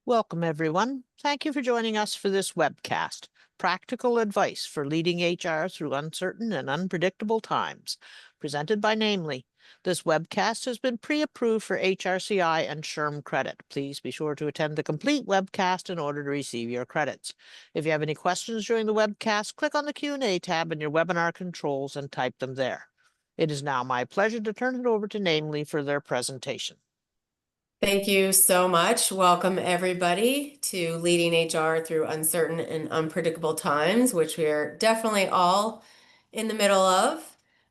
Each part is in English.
Welcome, everyone. Thank you for joining us for this webcast, Practical Advice for Leading HR Through Uncertain and Unpredictable Times, presented by Namely. This webcast has been pre-approved for HRCI and SHRM credit. Please be sure to attend the complete webcast in order to receive your credits. If you have any questions during the webcast, click on the Q&A tab in your webinar controls and type them there. It is now my pleasure to turn it over to Namely for their presentation. Thank you so much. Welcome, everybody, to Leading HR Through Uncertain and Unpredictable Times, which we are definitely all in the middle of.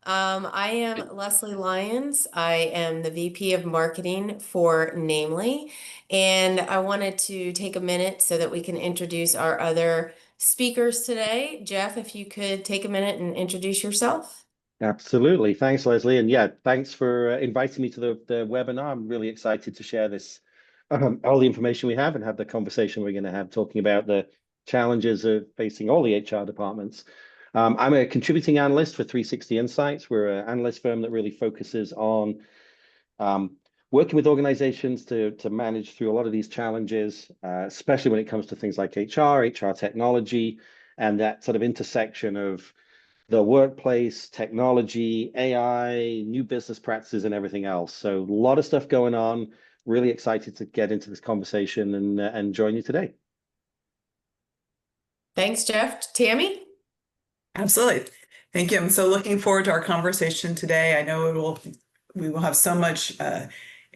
I am Leslie Lyons. I am the VP of Marketing for Namely, and I wanted to take a minute so that we can introduce our other speakers today. Jeff, if you could take a minute and introduce yourself. Absolutely. Thanks, Leslie. And yeah, thanks for inviting me to the webinar. I'm really excited to share this, all the information we have and have the conversation we're going to have talking about the challenges of facing all the HR departments. I'm a contributing analyst for 360 Insights. We're an analyst firm that really focuses on working with organizations to manage through a lot of these challenges, especially when it comes to things like HR technology, and that sort of intersection of the workplace, technology, AI, new business practices, and everything else. So a lot of stuff going on. Really excited to get into this conversation and join you today. Thanks, Jeff. Tammy? Absolutely. Thank you. I'm so looking forward to our conversation today. I know we will have so much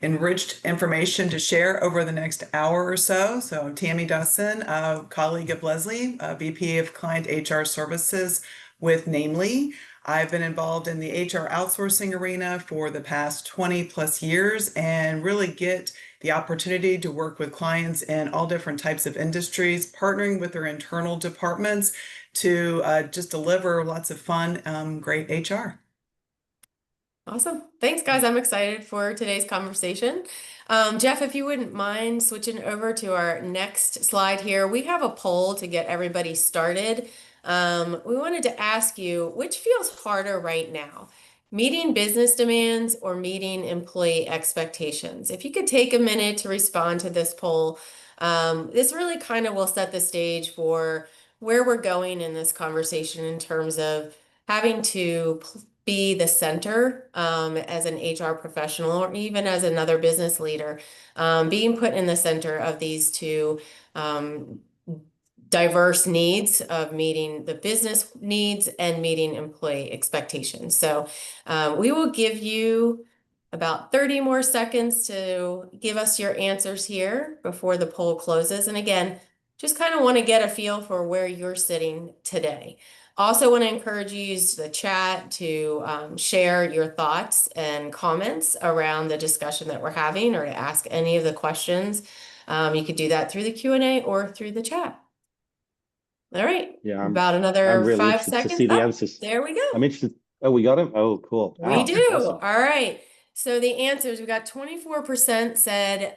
enriched information to share over the next hour or so. So I'm Tammy Dustin, a colleague of Leslie, VP of Client HR Services with Namely. I've been involved in the HR outsourcing arena for the past 20 plus years and really get the opportunity to work with clients in all different types of industries, partnering with their internal departments to just deliver lots of fun, great HR. Awesome. Thanks, guys. I'm excited for today's conversation. Jeff, if you wouldn't mind switching over to our next slide here, we have a poll to get everybody started. We wanted to ask you, which feels harder right now, meeting business demands or meeting employee expectations? If you could take a minute to respond to this poll, this really kind of will set the stage for where we're going in this conversation in terms of having to be the center as an HR professional or even as another business leader, being put in the center of these two diverse needs of meeting the business needs and meeting employee expectations. So we will give you about 30 more seconds to give us your answers here before the poll closes. And again, just kind of want to get a feel for where you're sitting today. Also want to encourage you to use the chat to share your thoughts and comments around the discussion that we're having or to ask any of the questions. You could do that through the Q&A or through the chat. All right. Yeah, about another I'm really 5 interested seconds. to see the answers. There we go. I'm interested. Oh, we got them? Oh, cool. We Wow, do. awesome. All right. So the answers, we got 24% said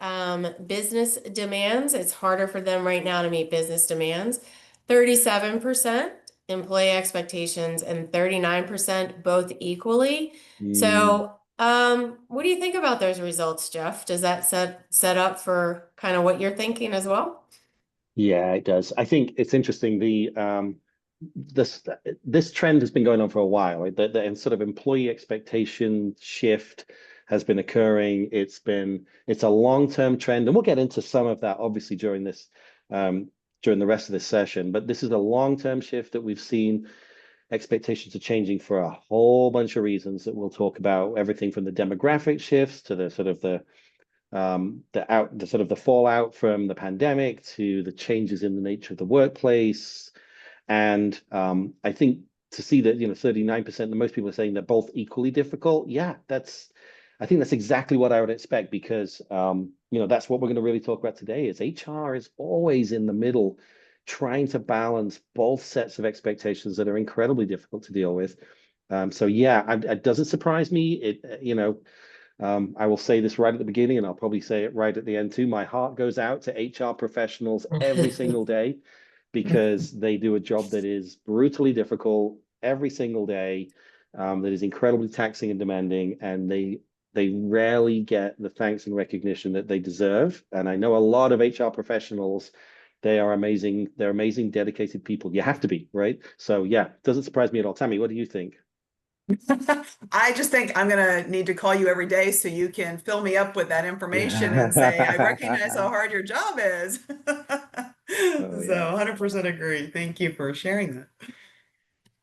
business demands. It's harder for them right now to meet business demands. 37% employee expectations and 39% both equally. So what do you think about those results, Jeff? Does that set up for kind of what you're thinking as well? Yeah, it does. I think it's interesting. This trend has been going on for a while. Right? The sort of employee expectation shift has been occurring. It's a long-term trend, and we'll get into some of that obviously during the rest of this session. But this is a long-term shift that we've seen. Expectations are changing for a whole bunch of reasons that we'll talk about. Everything from the demographic shifts to the sort of the fallout from the pandemic to the changes in the nature of the workplace. And I think to see that 39%, and most people are saying they're both equally difficult. Yeah, I think that's exactly what I would expect, because that's what we're going to really talk about today. Is HR is always in the middle, trying to balance both sets of expectations that are incredibly difficult to deal with. So yeah, it doesn't surprise me. I will say this right at the beginning, and I'll probably say it right at the end too. My heart goes out to HR professionals every single day, because they do a job that is brutally difficult every single day, that is incredibly taxing and demanding, and they They rarely get the thanks and recognition that they deserve. And I know a lot of HR professionals, they are amazing. They're amazing, dedicated people. You have to be, right? So yeah, doesn't surprise me at all. Tammy, what do you think? I just think I'm going to need to call you every day so you can fill me up with that information and say, I recognize how hard your job is. Oh, So yeah. 100% agree. Thank you for sharing that.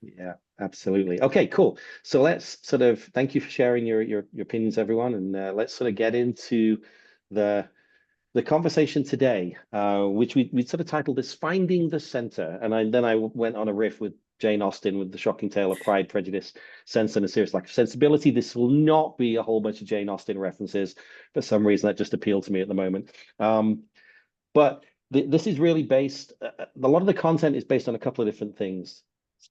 Yeah, absolutely. Okay, cool. So let's sort of thank you for sharing your opinions, everyone, and let's sort of get into the conversation today, which we sort of titled this "Finding the Center," and then I went on a riff with Jane Austen with the shocking tale of Pride, Prejudice, Sense, and a Serious Lack of Sensibility. This will not be a whole bunch of Jane Austen references. For some reason, that just appealed to me at the moment. But this is really based. A lot of the content is based on a couple of different things.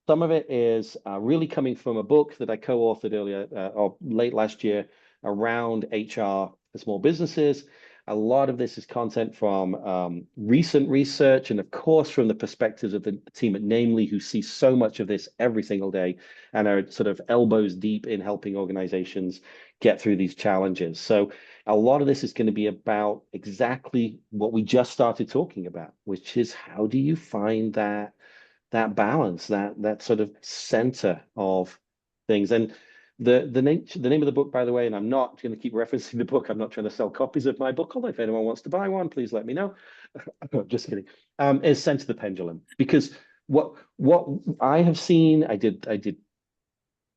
Some of it is really coming from a book that I co-authored earlier or late last year around HR for small businesses. A lot of this is content from recent research and, of course, from the perspectives of the team at Namely, who see so much of this every single day and are sort of elbows deep in helping organizations get through these challenges. So a lot of this is going to be about exactly what we just started talking about, which is how do you find that balance, that sort of center of things. And the name of the book, by the way, and I'm not going to keep referencing the book. I'm not trying to sell copies of my book. Although if anyone wants to buy one, please let me know. Just kidding. Is Center the Pendulum, because what I have seen, I did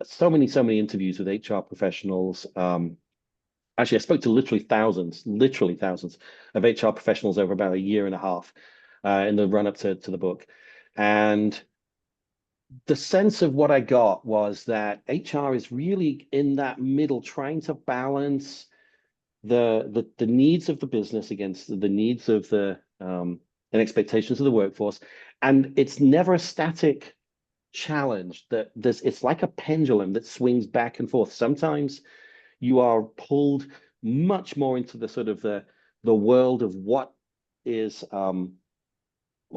so many interviews with HR professionals. Actually, I spoke to literally thousands of HR professionals over about a year and a half in the run up to the book. And the sense of what I got was that HR is really in that middle, trying to balance the needs of the business against the needs of the and expectations of the workforce. And it's never a static challenge. It's like a pendulum that swings back and forth. Sometimes you are pulled much more into the sort of the world of what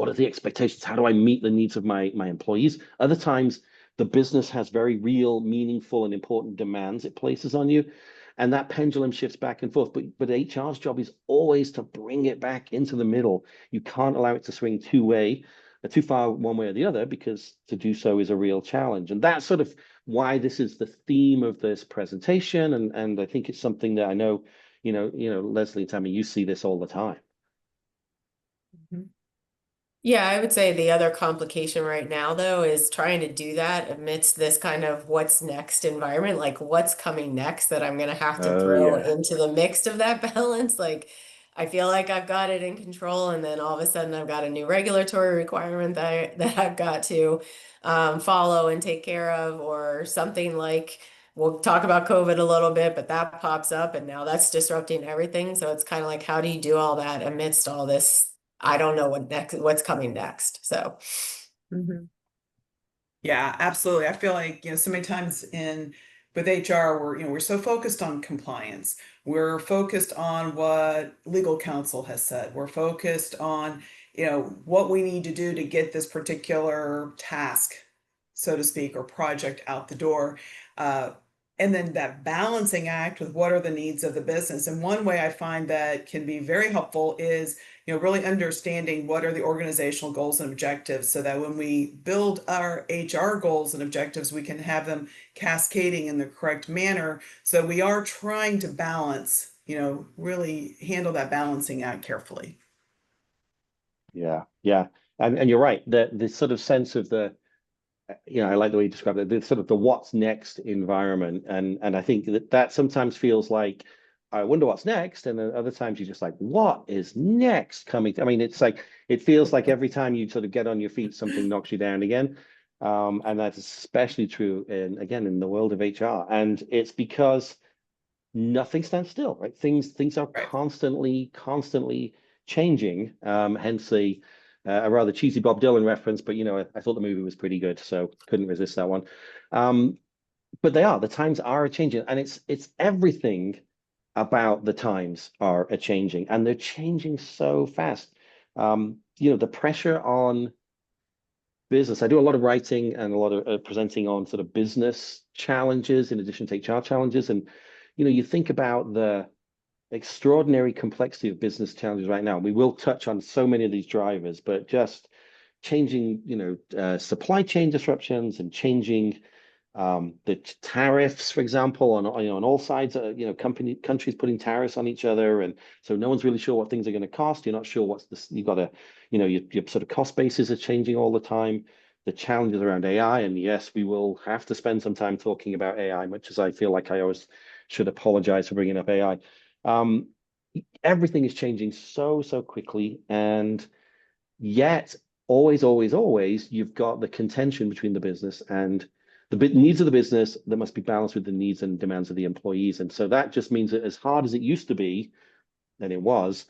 are the expectations? How do I meet the needs of my employees? Other times, the business has very real, meaningful, and important demands it places on you, and that pendulum shifts back and forth. But HR's job is always to bring it back into the middle. You can't allow it to swing too far one way or the other, because to do so is a real challenge. And that's sort of why this is the theme of this presentation. And I think it's something that I know, Leslie and Tammy, you see this all the time. Yeah, I would say the other complication right now, though, is trying to do that amidst this kind of what's next environment, like what's coming next that I'm going to have to throw into the mix of that balance. Like, I feel like I've got it in control, and then all of a sudden I've got a new regulatory requirement that I've got to follow and take care of, or something like we'll talk about COVID a little bit, but that pops up and now that's disrupting everything. So it's kind of like, how do you do all that amidst all this? I don't know what's coming next. So. Yeah, absolutely. I feel like, so many times with HR, we're so focused on compliance. We're focused on what legal counsel has said. We're focused on, what we need to do to get this particular task, so to speak, or project out the door. And then that balancing act with what are the needs of the business. And one way I find that can be very helpful is, really understanding what are the organizational goals and objectives, so that when we build our HR goals and objectives, we can have them cascading in the correct manner. So we are trying to balance, really handle that balancing act carefully. Yeah. And you're right. The sort of sense of I like the way you described it, the sort of the what's next environment. And I think that sometimes feels like, I wonder what's next. And then other times you're just like, what is next coming? I mean, it's like, it feels like every time you sort of get on your feet, something knocks you down again. And that's especially true in the world of HR. And it's because nothing stands still, right? Things are constantly changing. Hence a rather cheesy Bob Dylan reference, but I thought the movie was pretty good, so couldn't resist that one. But the times are changing, and it's everything about the times are changing, and they're changing so fast. The pressure on business. I do a lot of writing and a lot of presenting on sort of business challenges in addition to HR challenges, and you think about the extraordinary complexity of business challenges right now. We will touch on so many of these drivers, but just changing, supply chain disruptions and changing the tariffs, for example, on all sides. Countries putting tariffs on each other, and so no one's really sure what things are going to cost. You're not sure what's this. You got to, your sort of cost bases are changing all the time. The challenges around AI, and yes, we will have to spend some time talking about AI, much as I feel like I always should apologize for bringing up AI. Everything is changing so quickly, and yet always, you've got the contention between the business and the needs of the business that must be balanced with the needs and demands of the employees. And so that just means that as hard as it used to be, and it was,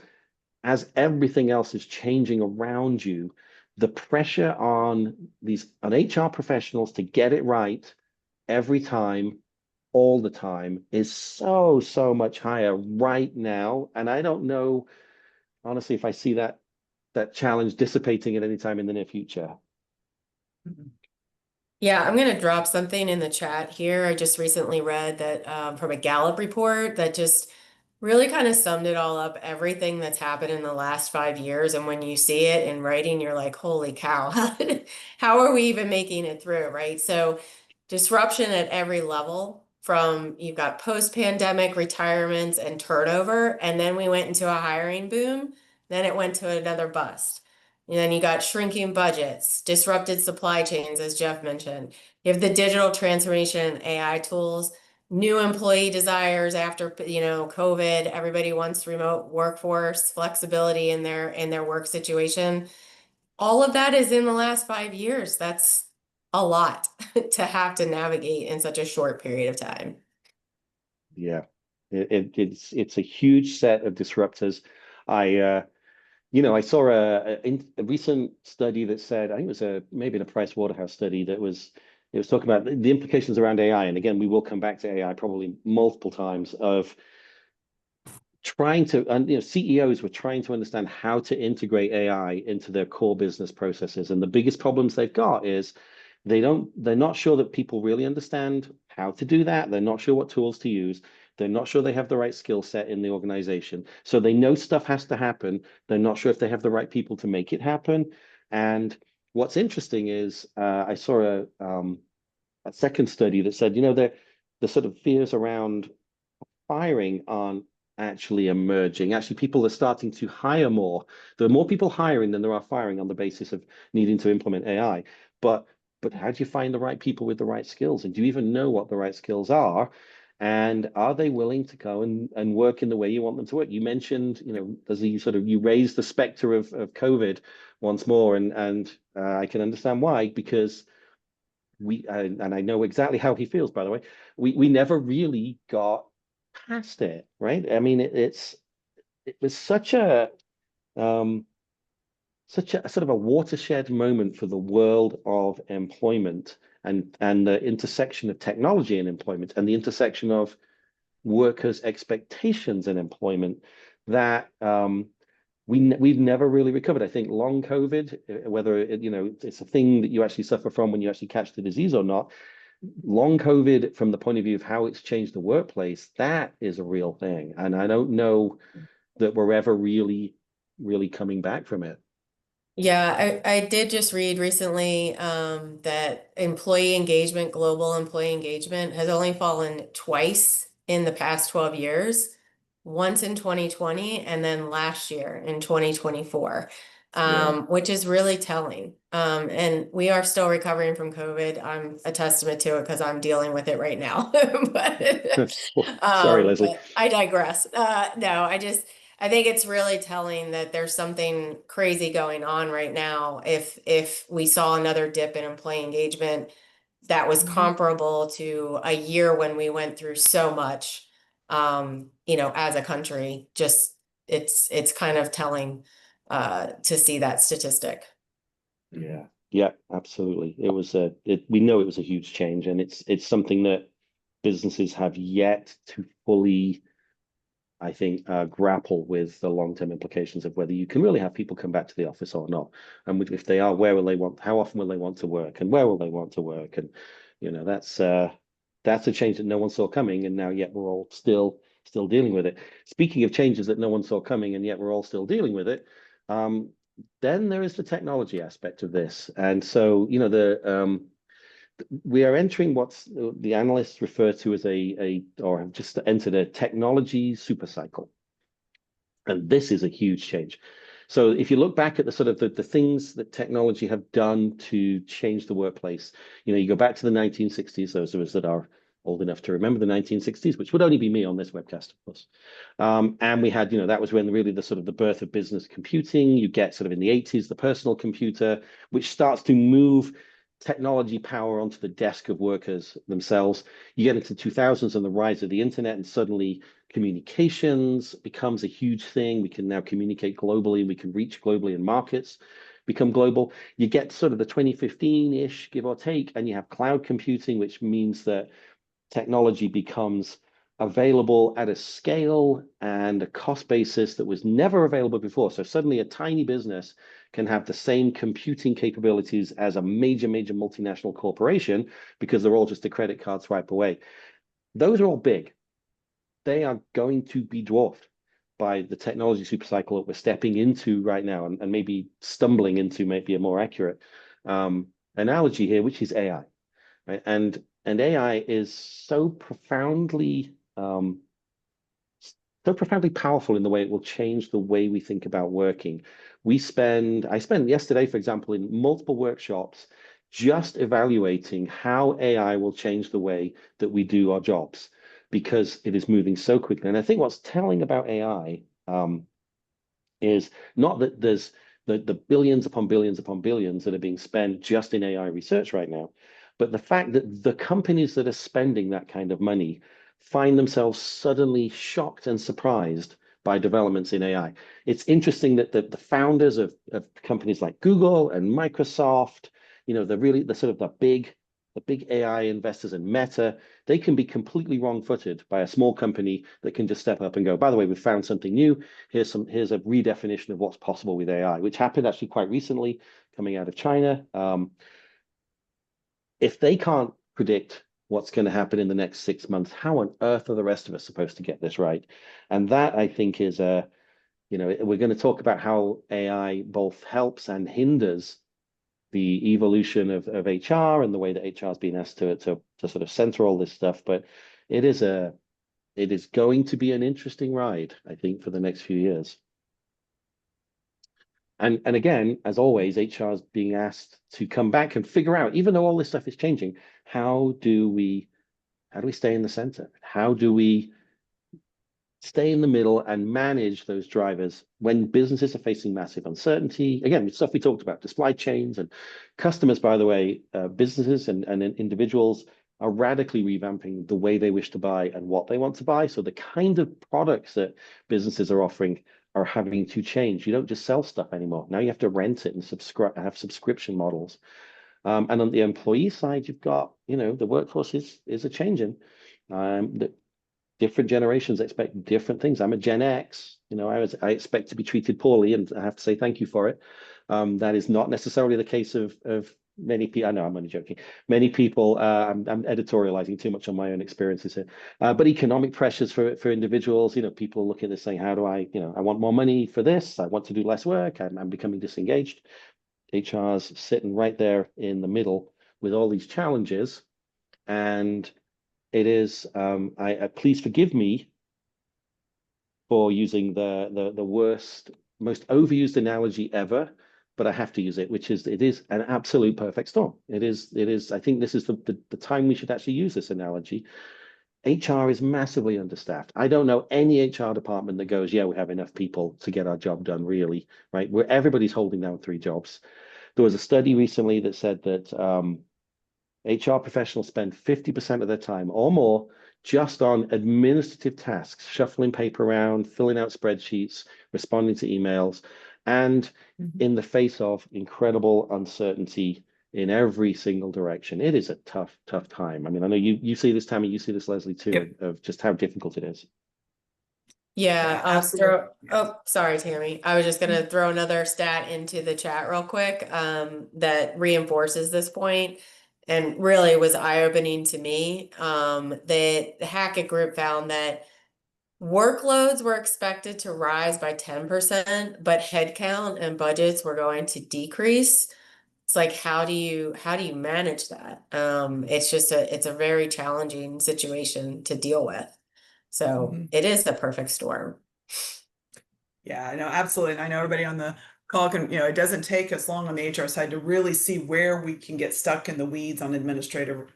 as everything else is changing around you, the pressure on HR professionals to get it right every time, all the time, is so much higher right now. And I don't know, honestly, if I see that challenge dissipating at any time in the near future. Yeah, I'm going to drop something in the chat here. I just recently read that from a Gallup report that just really kind of summed it all up, everything that's happened in the last 5 years. And when you see it in writing, you're like, holy cow, how are we even making it through, right? So disruption at every level, from you've got post-pandemic retirements and turnover, and then we went into a hiring boom, then it went to another bust. And then you got shrinking budgets, disrupted supply chains, as Jeff mentioned. You have the digital transformation and AI tools, new employee desires after, COVID. Everybody wants remote workforce, flexibility in their work situation. All of that is in the last 5 years. That's a lot to have to navigate in such a short period of time. Yeah, it's a huge set of disruptors. I saw a recent study that said, I think it was maybe a Price Waterhouse study it was talking about the implications around AI. And again, we will come back to AI probably multiple times, of trying to, and CEOs were trying to understand how to integrate AI into their core business processes. And the biggest problems they've got is they're not sure that people really understand how to do that. They're not sure what tools to use. They're not sure they have the right skill set in the organization. So they know stuff has to happen. They're not sure if they have the right people to make it happen. And what's interesting is I saw a second study that said, the sort of fears around firing aren't actually emerging. Actually, people are starting to hire more. There are more people hiring than there are firing on the basis of needing to implement AI. But how do you find the right people with the right skills? And do you even know what the right skills are? And are they willing to go and work in the way you want them to work? You mentioned, as you raised the specter of COVID once more, and I can understand why, because and I know exactly how he feels, by the way, we never really got past it, right? I mean, it was such a sort of a watershed moment for the world of employment, and the intersection of technology and employment, and the intersection of workers' expectations in employment, that we've never really recovered. I think long COVID, whether it's a thing that you actually suffer from when you actually catch the disease or not, long COVID, from the point of view of how it's changed the workplace, that is a real thing. And I don't know that we're ever really coming back from it. Yeah, I did just read recently that global employee engagement, has only fallen twice in the past 12 years, once in 2020 and then last year in 2024, which is really telling. And we are still recovering from COVID. I'm a testament to it because I'm dealing with it right now. Sorry, Leslie. But I digress. No, I think it's really telling that there's something crazy going on right now. If we saw another dip in employee engagement that was comparable to a year when we went through so much, as a country, just it's kind of telling to see that statistic. Yeah, absolutely. We know it was a huge change, and it's something that businesses have yet to fully, I think, grapple with the long-term implications of whether you can really have people come back to the office or not. And if they are, how often will they want to work, and where will they want to work? And, that's That's a change that no one saw coming, and now yet we're all still dealing with it. Speaking of changes that no one saw coming, and yet we're all still dealing with it, then there is the technology aspect of this. And so, you know, we are entering what's the analysts refer to as or have just entered a technology super cycle. And this is a huge change. So if you look back at the sort of the things that technology have done to change the workplace, you know, you go back to the 1960s, those of us that are old enough to remember the 1960s, which would only be me on this webcast, of course. And we had, you know, that was when really the sort of the birth of business computing. You get sort of in the 80s, the personal computer, which starts to move technology power onto the desk of workers themselves. You get into 2000s and the rise of the internet, and suddenly communications becomes a huge thing. We can now communicate globally, we can reach globally, and markets become global. You get sort of the 2015-ish, give or take, and you have cloud computing, which means that technology becomes available at a scale and a cost basis that was never available before. So suddenly a tiny business can have the same computing capabilities as a major multinational corporation because they're all just a credit card swipe away. Those are all big. They are going to be dwarfed by the technology supercycle that we're stepping into right now, and maybe stumbling into maybe a more accurate analogy here, which is AI. Right? And AI is so profoundly powerful in the way it will change the way we think about working. I spent yesterday, for example, in multiple workshops just evaluating how AI will change the way that we do our jobs, because it is moving so quickly. And I think what's telling about AI is not that there's the billions upon billions upon billions that are being spent just in AI research right now, but the fact that the companies that are spending that kind of money find themselves suddenly shocked and surprised by developments in AI. It's interesting that the founders of companies like Google and Microsoft, you know, the sort of the big AI investors, and Meta, they can be completely wrong-footed by a small company that can just step up and go, by the way, we've found something new. Here's a redefinition of what's possible with AI, which happened actually quite recently coming out of China. If they can't predict what's going to happen in the next 6 months, how on earth are the rest of us supposed to get this right? And that, I think, is you know, we're going to talk about how AI both helps and hinders the evolution of HR and the way that HR has been asked to sort of center all this stuff. But it is going to be an interesting ride, I think, for the next few years. And again, as always, HR is being asked to come back and figure out, even though all this stuff is changing, how do we stay in the center? How do we stay in the middle and manage those drivers when businesses are facing massive uncertainty? Again, stuff we talked about, supply chains and customers, by the way, businesses and individuals are radically revamping the way they wish to buy and what they want to buy. So the kind of products that businesses are offering are having to change. You don't just sell stuff anymore. Now you have to rent it and have subscription models. And on the employee side, you've got, you know, the workforce is a changing. Different generations expect different things. I'm a Gen X, you know, I expect to be treated poorly, and I have to say thank you for it. That is not necessarily the case of many people. I know I'm only joking. Many people, I'm editorializing too much on my own experiences here. But economic pressures for individuals, you know, people look at this saying, how do I, you know, I want more money for this. I want to do less work. I'm becoming disengaged. HR's sitting right there in the middle with all these challenges. And it is, please forgive me for using the worst, most overused analogy ever, but I have to use it, which is it is an absolute perfect storm. It is. I think this is the time we should actually use this analogy. HR is massively understaffed. I don't know any HR department that goes, yeah, we have enough people to get our job done, really, right? Where everybody's holding down 3 jobs. There was a study recently that said that HR professionals spend 50% of their time or more just on administrative tasks, shuffling paper around, filling out spreadsheets, responding to emails, and in the face of incredible uncertainty in every single direction. It is a tough time. I mean, I know you see this, Tammy, you see this, Leslie, too, Yep. of just how difficult it is. Yeah, absolutely. sorry, Tammy. I was just going to throw another stat into the chat real quick that reinforces this point. and really was eye-opening to me. The Hackett group found that workloads were expected to rise by 10%, but headcount and budgets were going to decrease. It's like, how do you manage that? It's a very challenging situation to deal with. So Mhm. it is the perfect storm. Yeah, I know, absolutely. And I know everybody on the call can, it doesn't take us long on the HR side to really see where we can get stuck in the weeds on administrative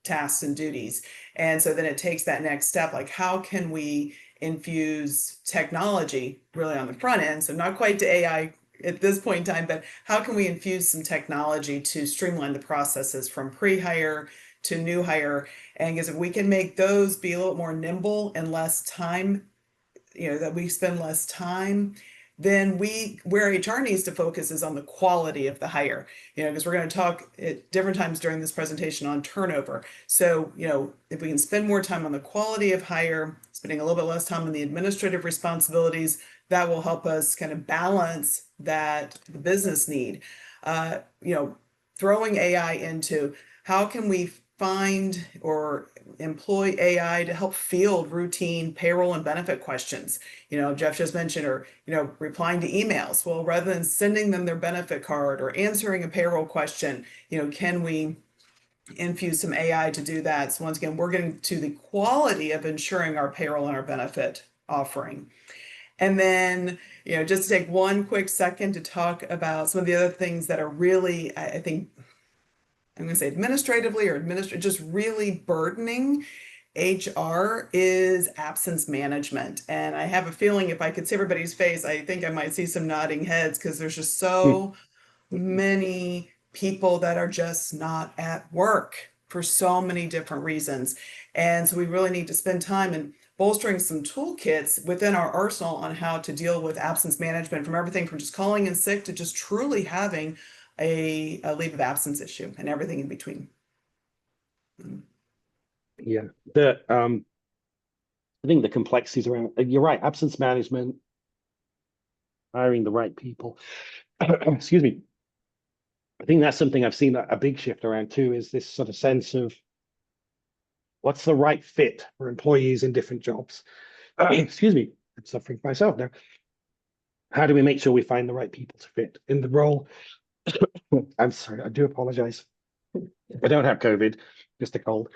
tasks and duties. And so then it takes that next step, like how can we infuse technology really on the front end? So not quite to AI at this point in time, but how can we infuse some technology to streamline the processes from pre-hire to new hire? And because if we can make those be a little more nimble and less time, that we spend less time, then where HR needs to focus is on the quality of the hire, because we're going to talk at different times during this presentation on turnover. So, if we can spend more time on the quality of hire, spending a little bit less time on the administrative responsibilities, that will help us kind of balance the business need. Throwing AI into how can we find or employ AI to help field routine payroll and benefit questions. Jeff just mentioned, or, replying to emails. Well, rather than sending them their benefit card or answering a payroll question, can we infuse some AI to do that? So once again, we're getting to the quality of ensuring our payroll and our benefit offering. And then, just to take one quick second to talk about some of the other things that are really, I think, I'm going to say administratively or just really burdening HR is absence management. And I have a feeling if I could see everybody's face, I think I might see some nodding heads because there's just so many people that are just not at work for so many different reasons. And so we really need to spend time in bolstering some toolkits within our arsenal on how to deal with absence management, from everything from just calling in sick to just truly having a leave of absence issue and everything in between. Yeah, I think the complexities around, you're right, absence management, hiring the right people. Excuse me. I think that's something I've seen a big shift around too, is this sort of sense of what's the right fit for employees in different jobs. Excuse me, I'm suffering myself now. How do we make sure we find the right people to fit in the role? I'm sorry, I do apologize. I don't have COVID, just a cold.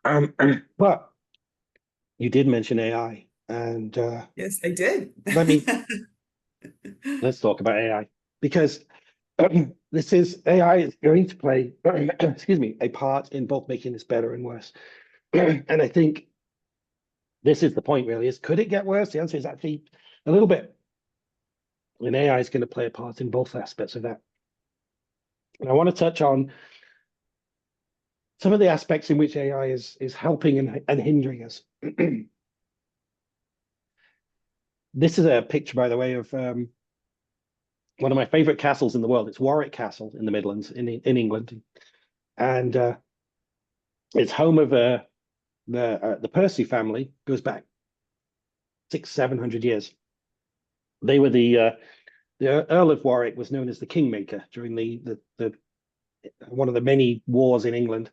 But you did mention AI, and Yes, I did. let's talk about AI, because AI is going to play, excuse me, a part in both making this better and worse. And I think this is the point, really, is could it get worse? The answer is actually a little bit. And AI is going to play a part in both aspects of that. And I want to touch on some of the aspects in which AI is helping and hindering us. This is a picture, by the way, of one of my favorite castles in the world. It's Warwick Castle in the Midlands in England. And it's home of the Percy family, goes back 600-700 years. They were the Earl of Warwick was known as the Kingmaker during the one of the many wars in England,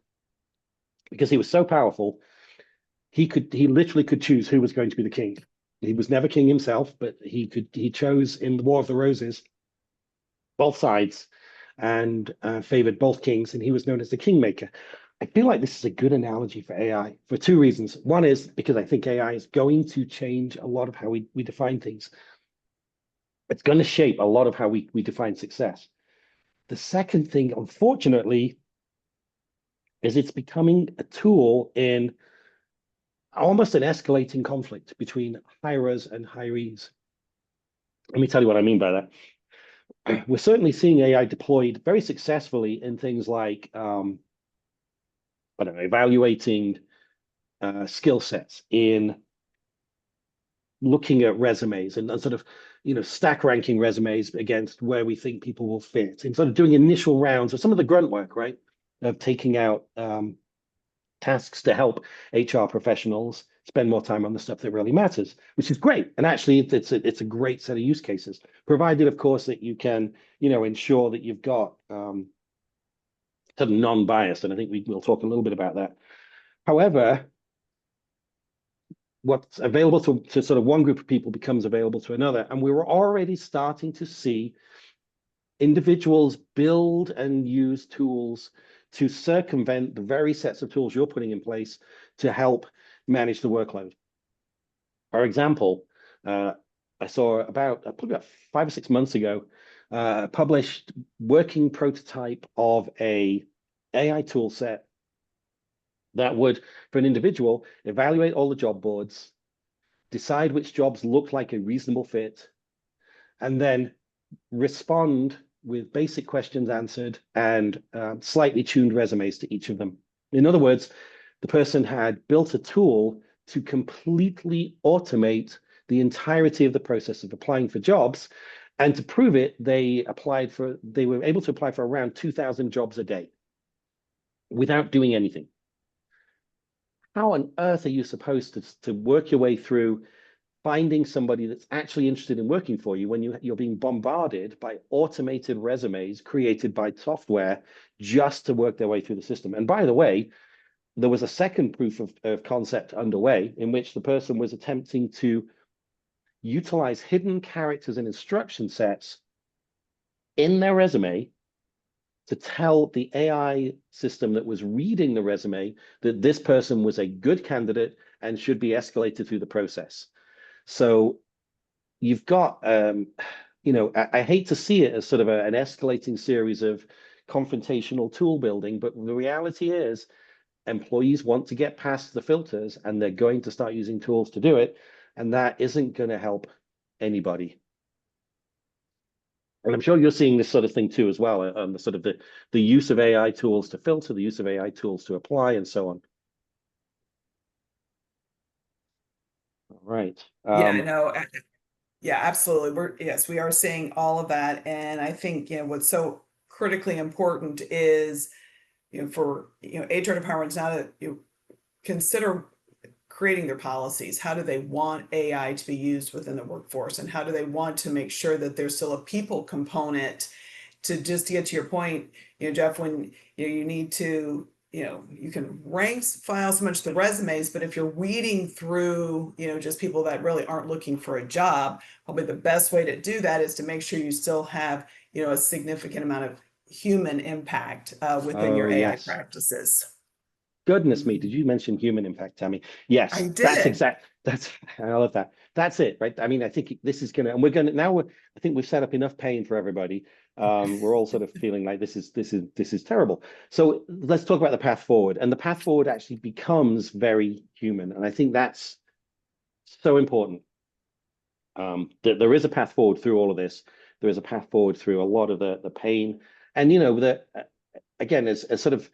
because he was so powerful. He literally could choose who was going to be the king. He was never king himself, but he chose in the War of the Roses both sides and favored both kings, and he was known as the Kingmaker. I feel like this is a good analogy for AI for two reasons. One is because I think AI is going to change a lot of how we define things. It's going to shape a lot of how we define success. The second thing, unfortunately, is it's becoming a tool in almost an escalating conflict between hirers and hirees. Let me tell you what I mean by that. We're certainly seeing AI deployed very successfully in things like, I don't know, evaluating skill sets, in looking at resumes and sort of, stack ranking resumes against where we think people will fit, and sort of doing initial rounds of some of the grunt work, right? Of taking out tasks to help HR professionals spend more time on the stuff that really matters, which is great. And actually, it's a great set of use cases, provided, of course, that you can, ensure that you've got sort of non-biased, and I think we'll talk a little bit about that. However, what's available to sort of one group of people becomes available to another, and we were already starting to see individuals build and use tools to circumvent the very sets of tools you're putting in place to help manage the workload. For example, I saw probably about 5 or 6 months ago, a published working prototype of a AI tool set that would, for an individual, evaluate all the job boards, decide which jobs look like a reasonable fit, and then respond with basic questions answered and slightly tuned resumes to each of them. In other words, the person had built a tool to completely automate the entirety of the process of applying for jobs. And to prove it, they were able to apply for around 2,000 jobs a day without doing anything. How on earth are you supposed to work your way through finding somebody that's actually interested in working for you when you're being bombarded by automated resumes created by software just to work their way through the system? And by the way, there was a second proof of concept underway in which the person was attempting to utilize hidden characters and instruction sets in their resume to tell the AI system that was reading the resume that this person was a good candidate and should be escalated through the process. So you've got, I hate to see it as sort of an escalating series of confrontational tool building, but the reality is employees want to get past the filters and they're going to start using tools to do it. And that isn't going to help anybody. And I'm sure you're seeing this sort of thing too as well, the sort of the use of AI tools to filter, the use of AI tools to apply, and so on. All right. Yeah, no, yeah, absolutely. Yes, we are seeing all of that. And I think, what's so critically important is, for, HR departments now to consider creating their policies. How do they want AI to be used within the workforce? And how do they want to make sure that there's still a people component to just get to your point, Jeff, when you need to, you can rank file so much the resumes, but if you're weeding through, just people that really aren't looking for a job, probably the best way to do that is to make sure you still have, a significant amount of human impact within your AI practices. Goodness me, did you mention human impact, Tammy? Yes, I did. I love that. That's it, right? I mean, I think this is gonna, and we're gonna now. I think we've set up enough pain for everybody. We're all sort of feeling like this is terrible. So let's talk about the path forward, and the path forward actually becomes very human, and I think that's so important. That there is a path forward through all of this. There is a path forward through a lot of the pain, and again, as sort of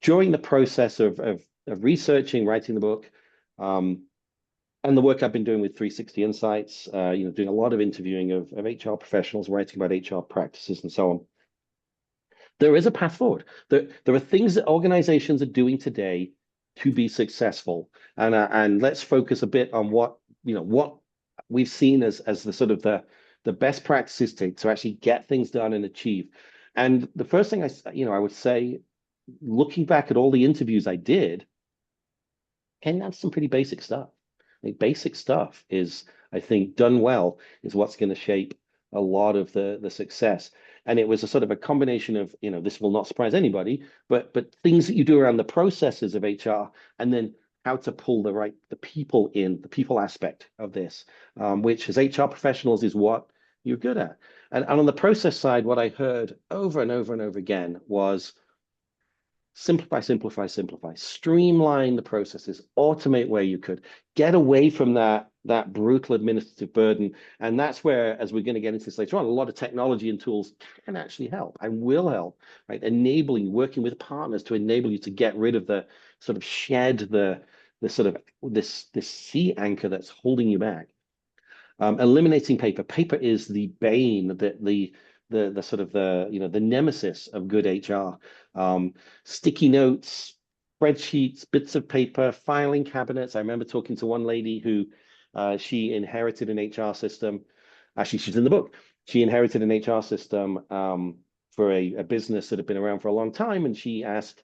during the process of researching, writing the book, and the work I've been doing with 360 Insights, doing a lot of interviewing of HR professionals, writing about HR practices and so on. There is a path forward. There are things that organizations are doing today to be successful, and let's focus a bit on what we've seen as the sort of the best practices to actually get things done and achieve. And the first thing I would say, looking back at all the interviews I did, and that's some pretty basic stuff. Like basic stuff is, I think, done well is what's going to shape a lot of the success. And it was a sort of a combination of, this will not surprise anybody, but things that you do around the processes of HR, and then how to pull the people in, the people aspect of this, which as HR professionals is what you're good at. And on the process side, what I heard over and over and over again was simplify, simplify, simplify, streamline the processes, automate where you could, get away from that brutal administrative burden. And that's where, as we're going to get into this later on, a lot of technology and tools can actually help and will help, right? Enabling, working with partners to enable you to get rid of the sort of shed the sort of this sea anchor that's holding you back. Eliminating paper. Paper is the bane, the sort of the nemesis of good HR. Sticky notes, spreadsheets, bits of paper, filing cabinets. I remember talking to one lady who she inherited an HR system. Actually, she's in the book. She inherited an HR system for a business that had been around for a long time, and she asked,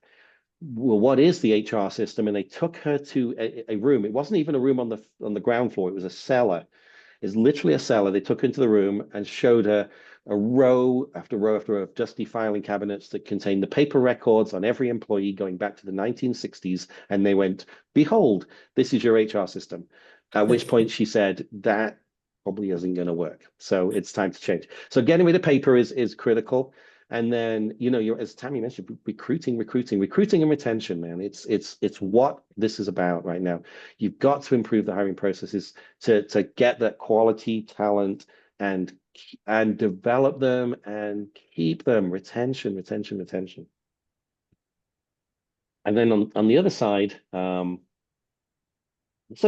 well, what is the HR system? And they took her to a room. It wasn't even a room on the ground floor. It was a cellar. It's literally a cellar. They took her into the room and showed her a row after row after row of dusty filing cabinets that contained the paper records on every employee going back to the 1960s. And they went, behold, this is your HR system. At which point she said, that probably isn't going to work. So it's time to change. So getting rid of paper is critical. And then, you're, as Tammy mentioned, recruiting and retention, man. It's what this is about right now. You've got to improve the hiring processes to get that quality talent and develop them and keep them. Retention. And then on the other side, sort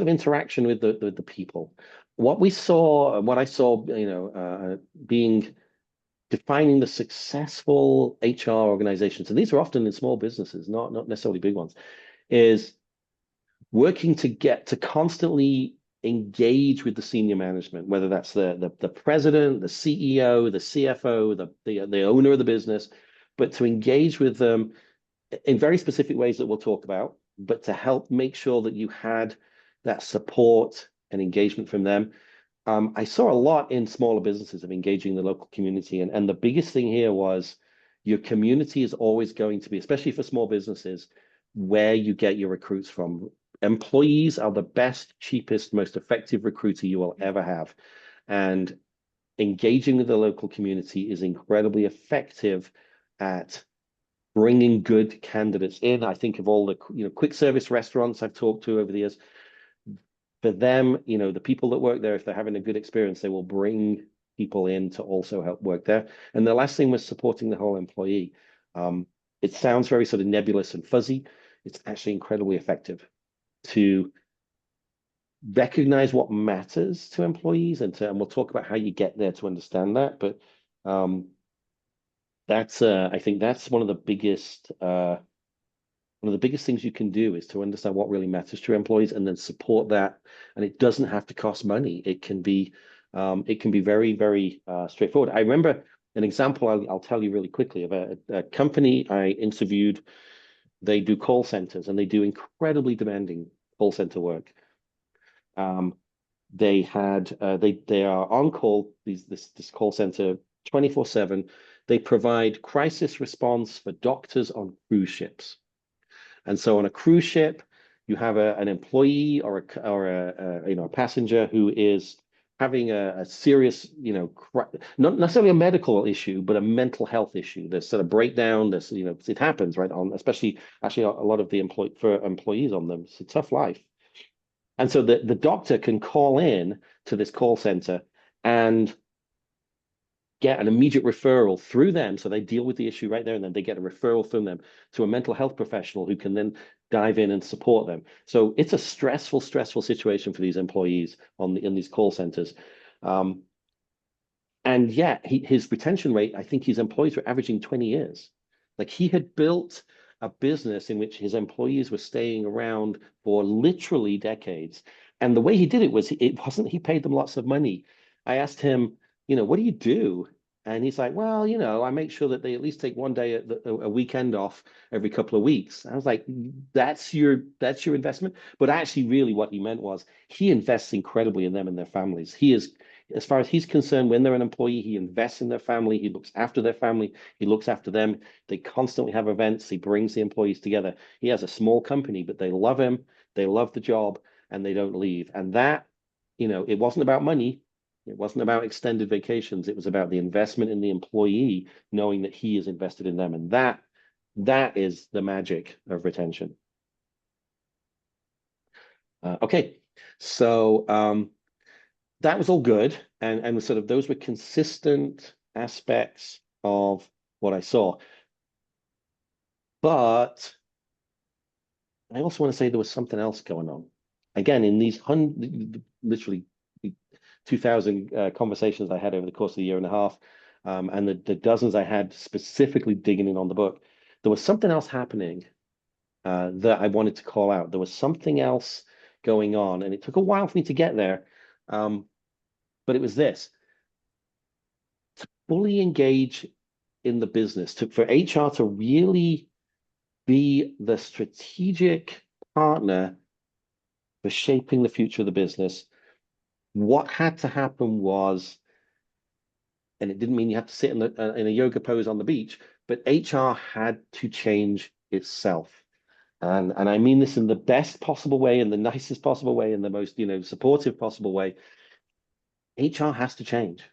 of interaction with the people. What I saw, being defining the successful HR organizations, and these are often in small businesses, not necessarily big ones, is working to constantly engage with the senior management, whether that's the president, the CEO, the CFO, the owner of the business, but to engage with them in very specific ways that we'll talk about, but to help make sure that you had that support and engagement from them. I saw a lot in smaller businesses of engaging the local community. And the biggest thing here was your community is always going to be, especially for small businesses, where you get your recruits from. Employees are the best, cheapest, most effective recruiter you will ever have. And engaging with the local community is incredibly effective at bringing good candidates in. I think of all the quick service restaurants I've talked to over the years. For them, the people that work there, if they're having a good experience, they will bring people in to also help work there. And the last thing was supporting the whole employee. It sounds very sort of nebulous and fuzzy. It's actually incredibly effective to recognize what matters to employees, and we'll talk about how you get there to understand that. But I think that's one of the biggest things you can do is to understand what really matters to your employees and then support that. And it doesn't have to cost money. It can be very, very straightforward. I remember an example I'll tell you really quickly of a company I interviewed. They do call centers and they do incredibly demanding call center work. They are on call, this call center 24/7. They provide crisis response for doctors on cruise ships. And so on a cruise ship, you have an employee or a passenger who is having a serious, not necessarily a medical issue, but a mental health issue. There's sort of breakdown. There's, it happens, right? Especially actually a lot of the employees on them. It's a tough life. And so the doctor can call in to this call center and get an immediate referral through them. So they deal with the issue right there, and then they get a referral from them to a mental health professional who can then dive in and support them. So it's a stressful situation for these employees in these call centers. And yet his retention rate, I think his employees were averaging 20 years. Like he had built a business in which his employees were staying around for literally decades. And the way he did it was, he paid them lots of money. I asked him, what do you do? And he's like, well, I make sure that they at least take one day a weekend off every couple of weeks. I was like, that's your investment. But actually, really what he meant was he invests incredibly in them and their families. He is, as far as he's concerned, when they're an employee, he invests in their family. He looks after their family. He looks after them. They constantly have events. He brings the employees together. He has a small company, but they love him. They love the job and they don't leave. And that, it wasn't about money. It wasn't about extended vacations. It was about the investment in the employee, knowing that he is invested in them. And that is the magic of retention. Okay, so that was all good. And sort of those were consistent aspects of what I saw. But I also want to say there was something else going on. Again, in these literally 2,000 conversations I had over the course of the year and a half, and the dozens I had specifically digging in on the book, there was something else happening that I wanted to call out. There was something else going on, and it took a while for me to get there, but it was this. To fully engage in the business, for HR to really be the strategic partner for shaping the future of the business, what had to happen was, and it didn't mean you have to sit in a yoga pose on the beach, but HR had to change itself. And I mean this in the best possible way, in the nicest possible way, in the most, supportive possible way. HR has to change,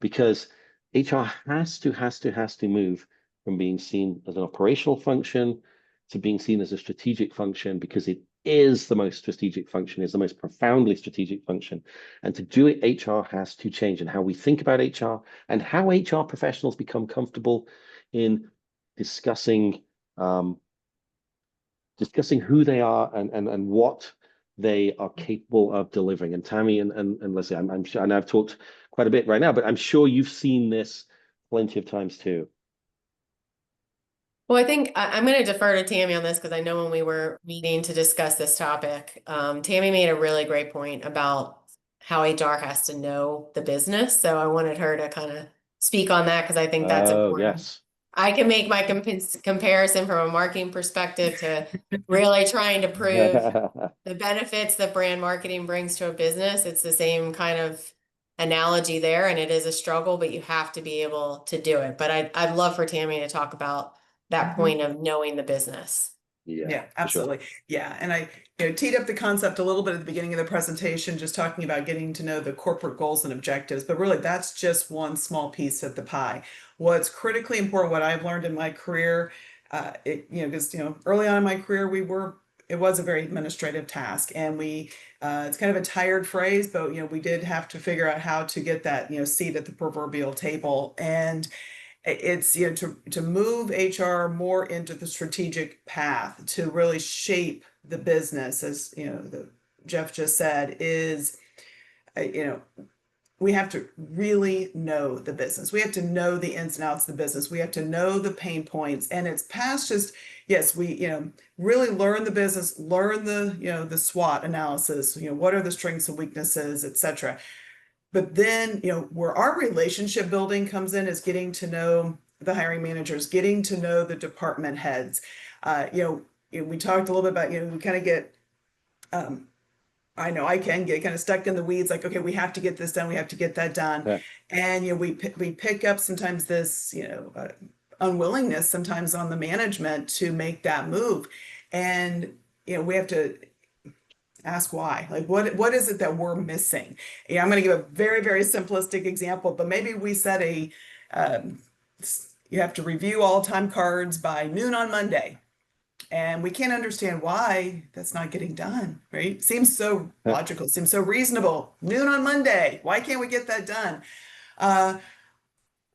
because HR has to move from being seen as an operational function to being seen as a strategic function, because it is the most strategic function, is the most profoundly strategic function. And to do it, HR has to change, and how we think about HR and how HR professionals become comfortable in discussing who they are and what they are capable of delivering. And Tammy and Leslie, I'm sure, and I've talked quite a bit right now, but I'm sure you've seen this plenty of times too. Well, I think I'm going to defer to Tammy on this, because I know when we were meeting to discuss this topic, Tammy made a really great point about how HR has to know the business. So I wanted her to kind of speak on that, because I think that's Oh, important. yes. I can make my comparison from a marketing perspective to really trying to prove the benefits that brand marketing brings to a business. It's the same kind of analogy there, and it is a struggle, but you have to be able to do it. But I'd love for Tammy to talk about that point of knowing the business. Yeah, for sure. absolutely. Yeah. And I teed up the concept a little bit at the beginning of the presentation, just talking about getting to know the corporate goals and objectives, but really that's just one small piece of the pie. What's critically important, what I've learned in my career, because early on in my career, it was a very administrative task, and it's kind of a tired phrase, but we did have to figure out how to get that seat at the proverbial table. And it's to move HR more into the strategic path to really shape the business, as Jeff just said, is we have to really know the business. We have to know the ins and outs of the business. We have to know the pain points, and it's past just, yes, we really learn the business, learn the SWOT analysis, what are the strengths and weaknesses, etc. But then, where our relationship building comes in is getting to know the hiring managers, getting to know the department heads. We talked a little bit about, we kind of get, I know I can get kind of stuck in the weeds, like, okay, we have to get this done, we have to get that done. Yeah. And, we pick up sometimes this, unwillingness sometimes on the management to make that move. And, we have to ask why. Like, what is it that we're missing? I'm going to give a very, very simplistic example, but maybe we set you have to review all time cards by noon on Monday, and we can't understand why that's not getting done, right? Seems so logical, seems so reasonable. Noon on Monday, why can't we get that done?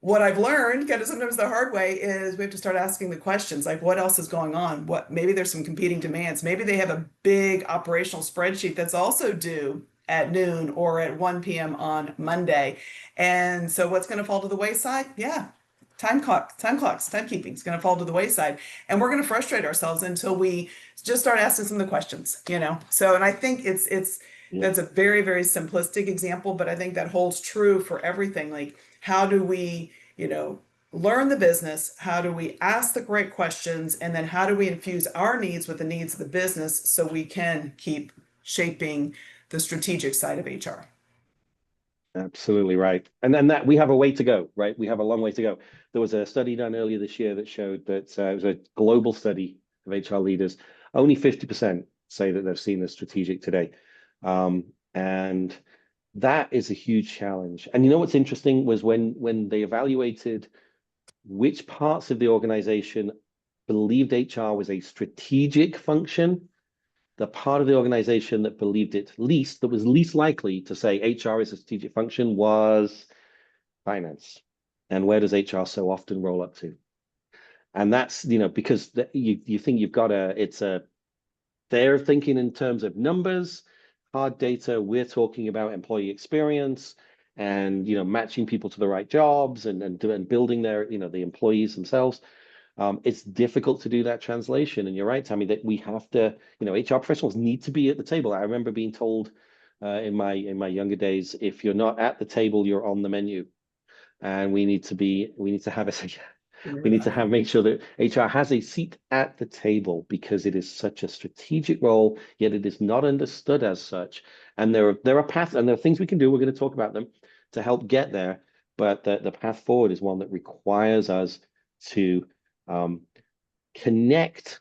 What I've learned, kind of sometimes the hard way, is we have to start asking the questions, like, what else is going on? Maybe there's some competing demands. Maybe they have a big operational spreadsheet that's also due at noon or at 1 p.m. on Monday. And so what's going to fall to the wayside? Yeah, timekeeping is going to fall to the wayside. And we're going to frustrate ourselves until we just start asking some of the questions, So, and I think that's a very, very simplistic example, but I think that holds true for everything. Like, how do we, learn the business? How do we ask the right questions? And then how do we infuse our needs with the needs of the business so we can keep shaping the strategic side of HR? Absolutely right. And then that we have a way to go, right? We have a long way to go. There was a study done earlier this year that showed that it was a global study of HR leaders. Only 50% say that they've seen as strategic today. And that is a huge challenge. And what's interesting was when they evaluated which parts of the organization believed HR was a strategic function, the part of the organization that believed it least, that was least likely to say HR is a strategic function, was finance. And where does HR so often roll up to? And that's, because you think you've got they're thinking in terms of numbers, hard data. We're talking about employee experience and, matching people to the right jobs and building their, the employees themselves. It's difficult to do that translation. And you're right, Tammy, that we have to, HR professionals need to be at the table. I remember being told in my younger days, if you're not at the table, you're on the menu. And we need to have We need to make sure that HR has a seat at the table because it is such a strategic role, yet it is not understood as such. And there are paths and there are things we can do. We're going to talk about them to help get there. But the path forward is one that requires us to connect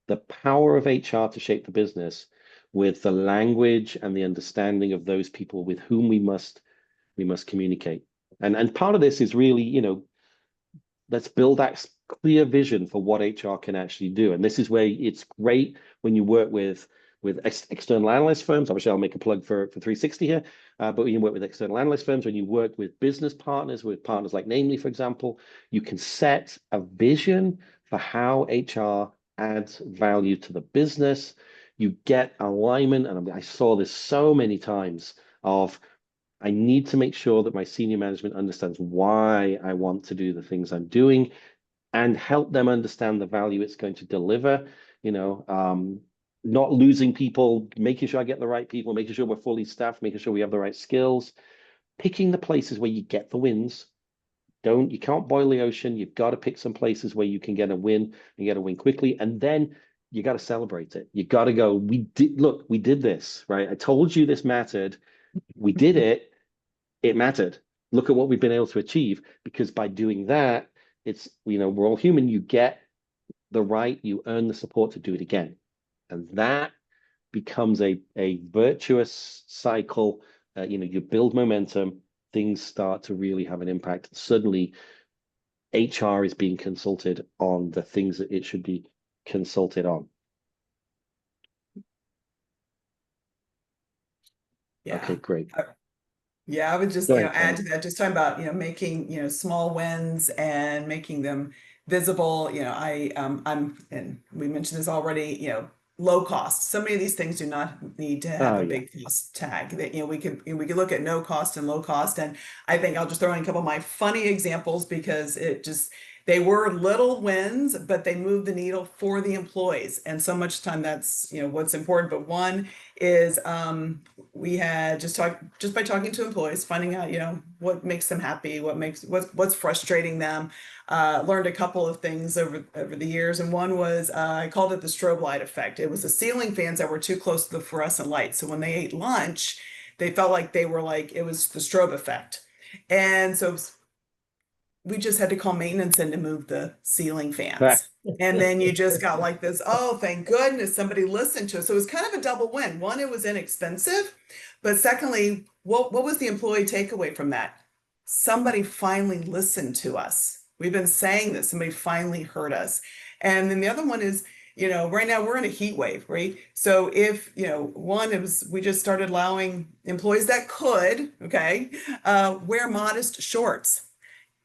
the power of HR to shape the business with the language and the understanding of those people with whom we must communicate. And part of this is really, let's build that clear vision for what HR can actually do. And this is where it's great when you work with external analyst firms. Obviously, I'll make a plug for 360 here, but when you work with external analyst firms, when you work with business partners, with partners like Namely, for example, you can set a vision for how HR adds value to the business. You get alignment, and I saw this so many times of, I need to make sure that my senior management understands why I want to do the things I'm doing and help them understand the value it's going to deliver, not losing people, making sure I get the right people, making sure we're fully staffed, making sure we have the right skills, picking the places where you get the wins. You can't boil the ocean. You've got to pick some places where you can get a win and get a win quickly. And then you got to celebrate it. You got to go, we did this, right? I told you this mattered. We did it. It mattered. Look at what we've been able to achieve, because by doing that, it's, we're all human. You get the right, you earn the support to do it again. And that becomes a virtuous cycle. You build momentum, things start to really have an impact. Suddenly, HR is being consulted on the things that it should be consulted on. Yeah. Okay, great. Yeah, I would just, Go ahead, add Connie. to that, just talking about, making, small wins and making them visible. And we mentioned this already, low cost. So many of these things do not need to have Oh, a yeah. big cost tag. That, we could look at no cost and low cost. And I think I'll just throw in a couple of my funny examples because they were little wins, but they moved the needle for the employees. And so much time that's, what's important. But one is we had just by talking to employees, finding out, what makes them happy, what's frustrating them. Learned a couple of things over the years. And one was, I called it the strobe light effect. It was the ceiling fans that were too close to the fluorescent light. So when they ate lunch, they felt like it was the strobe effect. And so we just had to call maintenance in to move the ceiling fans. And then you just got like this, oh, thank goodness somebody listened to us. So it was kind of a double win. One, it was inexpensive. But secondly, what was the employee takeaway from that? Somebody finally listened to us. We've been saying this, somebody finally heard us. And then the other one is, right now we're in a heat wave, right? So if, we just started allowing employees that could, wear modest shorts.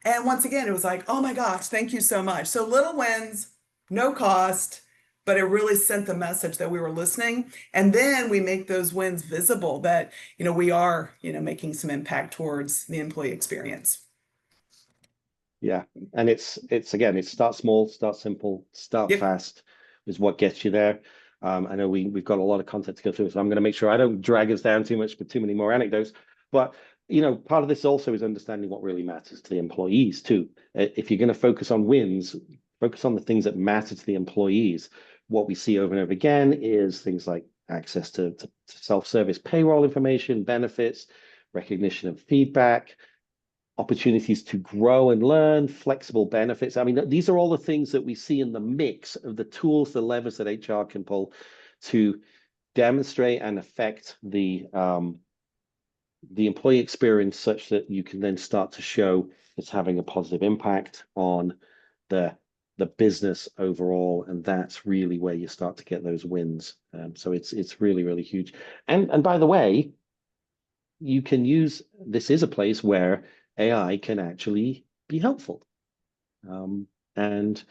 And once again, it was like, oh my gosh, thank you so much. So little wins, no cost, but it really sent the message that we were listening. And then we make those wins visible that, we are, making some impact towards the employee experience. Yeah. And it's again, it starts small, start simple, start fast is what gets you there. I know we've got a lot of content to go through, so I'm going to make sure I don't drag us down too much with too many more anecdotes. But part of this also is understanding what really matters to the employees too. If you're going to focus on wins, focus on the things that matter to the employees. What we see over and over again is things like access to self-service payroll information, benefits, recognition of feedback, opportunities to grow and learn, flexible benefits. I mean, these are all the things that we see in the mix of the tools, the levers that HR can pull to demonstrate and affect the employee experience such that you can then start to show it's having a positive impact on the business overall, and that's really where you start to get those wins. So it's really, really huge. And by the way, you can use, this is a place where AI can actually be helpful. And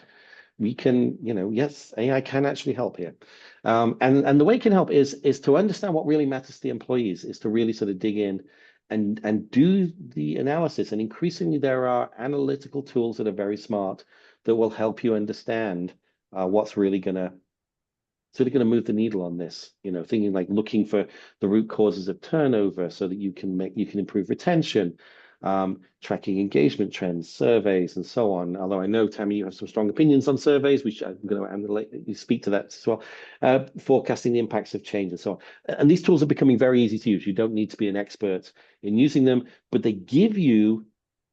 we can, yes, AI can actually help here. And the way it can help is to understand what really matters to the employees, is to really sort of dig in and do the analysis. And increasingly, there are analytical tools that are very smart that will help you understand what's really going to move the needle on this. Thinking like looking for the root causes of turnover so that you can improve retention. tracking engagement trends, surveys, and so on. Although I know, Tammy, you have some strong opinions on surveys, which I'm going to let you speak to that as well. Forecasting the impacts of change and so on. And these tools are becoming very easy to use. You don't need to be an expert in using them, but they give you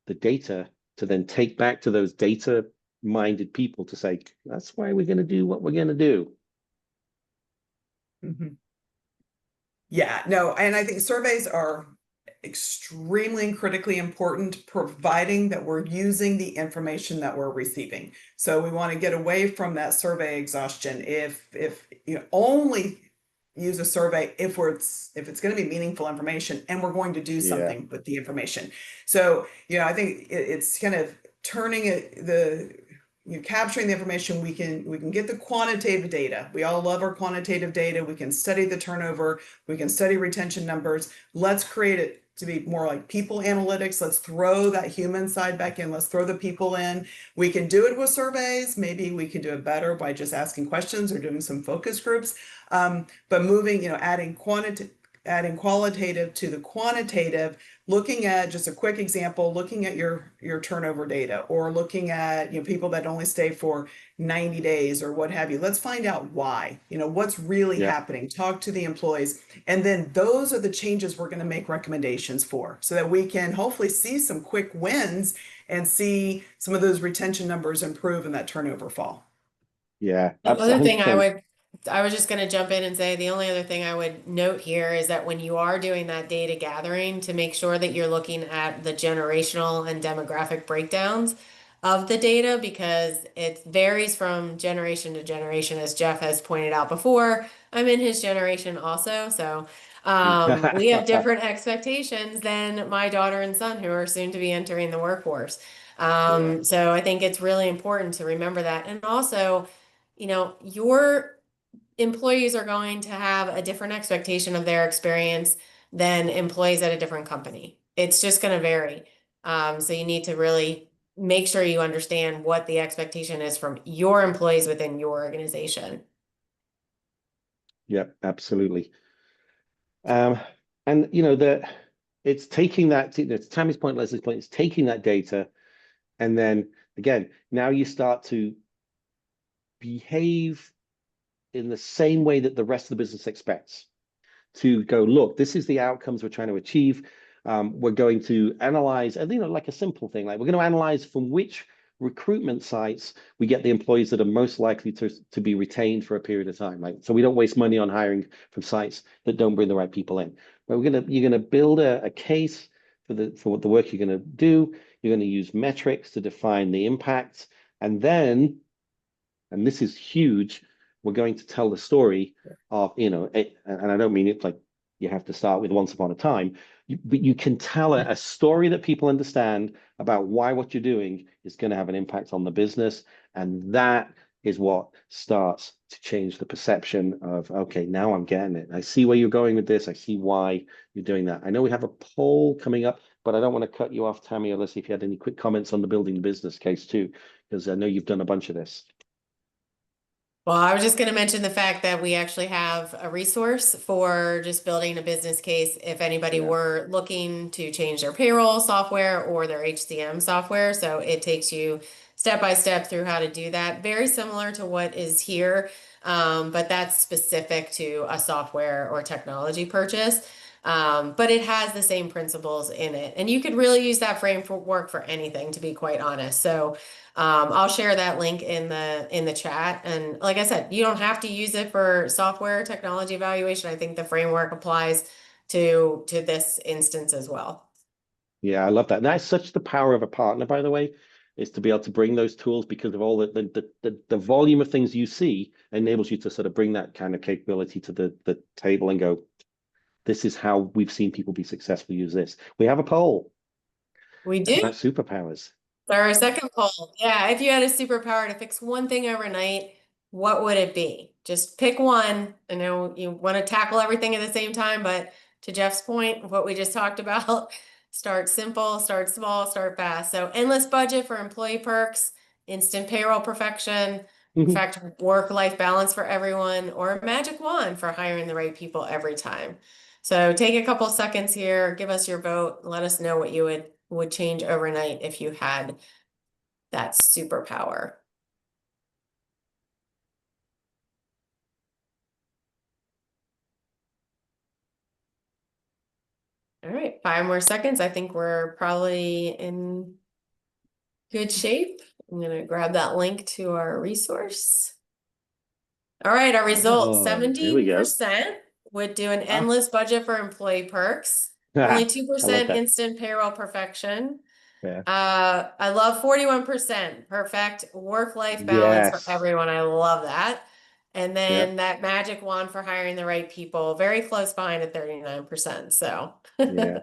the data to then take back to those data-minded people to say, that's why we're going to do what we're going to do. Mhm. Yeah, no, and I think surveys are extremely and critically important, providing that we're using the information that we're receiving. So we want to get away from that survey exhaustion. If you know, only use a survey if it's going to be meaningful information and we're going to do something with the information. So, you know, I think it's kind of turning capturing the information. We can get the quantitative data. We all love our quantitative data. We can study the turnover. We can study retention numbers. Let's create it to be more like people analytics. Let's throw that human side back in. Let's throw the people in. We can do it with surveys. Maybe we can do it better by just asking questions or doing some focus groups. But moving, adding qualitative to the quantitative, looking at just a quick example, looking at your turnover data, or looking at people that only stay for 90 days or what have you. Let's find out why, what's really happening. Talk to the employees, and then those are the changes we're going to make recommendations for, so that we can hopefully see some quick wins and see some of those retention numbers improve and that turnover fall. Yeah, The other thing absolutely. I was just going to jump in and say the only other thing I would note here is that when you are doing that data gathering, to make sure that you're looking at the generational and demographic breakdowns of the data, because it varies from generation to generation, as Jeff has pointed out before. I'm in his generation also, so we have different expectations than my daughter and son, who are soon to be entering the workforce. So I think it's really important to remember that. And also, your employees are going to have a different expectation of their experience than employees at a different company. It's just going to vary. So you need to really make sure you understand what the expectation is from your employees within your organization. Yeah, absolutely. And it's taking that, it's Tammy's point, Leslie's point, it's taking that data, and then again, now you start to behave in the same way that the rest of the business expects. To go, look, this is the outcomes we're trying to achieve. We're going to analyze, and like a simple thing, like we're going to analyze from which recruitment sites we get the employees that are most likely to be retained for a period of time. Like, so we don't waste money on hiring from sites that don't bring the right people in. But you're gonna build a case for the work you're going to do. You're going to use metrics to define the impact, and then, and this is huge, we're going to tell the story of, and I don't mean it like you have to start with once upon a time, but you can tell a story that people understand about why what you're doing is going to have an impact on the business. And that is what starts to change the perception of, okay, now I'm getting it. I see where you're going with this. I see why you're doing that. I know we have a poll coming up, but I don't want to cut you off, Tammy, unless if you had any quick comments on the building business case too, because I know you've done a bunch of this. Well, I was just going to mention the fact that we actually have a resource for just building a business case if anybody were looking to change their payroll software or their HCM software. So it takes you step by step through how to do that. Very similar to what is here, but that's specific to a software or technology purchase. But it has the same principles in it. And you could really use that framework for anything, to be quite honest. So I'll share that link in the chat. And like I said, you don't have to use it for software technology evaluation. I think the framework applies to this instance as well. Yeah, I love that. And that's such the power of a partner, by the way, is to be able to bring those tools, because of all the volume of things you see enables you to sort of bring that kind of capability to the table and go, this is how we've seen people be successful use this. We have a poll We do. about superpowers. So our second poll, yeah, if you had a superpower to fix one thing overnight, what would it be? Just pick one. I know you want to tackle everything at the same time, but to Jeff's point, what we just talked about, start simple, start small, start fast. So endless budget for employee perks, instant payroll perfection, perfect work-life balance for everyone, or a magic wand for hiring the right people every time. So take a couple seconds here, give us your vote, let us know what you would change overnight if you had that superpower? All right, 5 more seconds. I think we're probably in good shape. I'm gonna grab that link to our resource. All right, our results, Oh, here we go. 70% would do an Ah. endless budget for employee perks. Only I 2% love that. instant payroll perfection. Yeah. I love 41% perfect work-life balance for Yes. everyone. I love that. And Yeah. then that magic wand for hiring the right people, very close behind at 39%. So Yeah.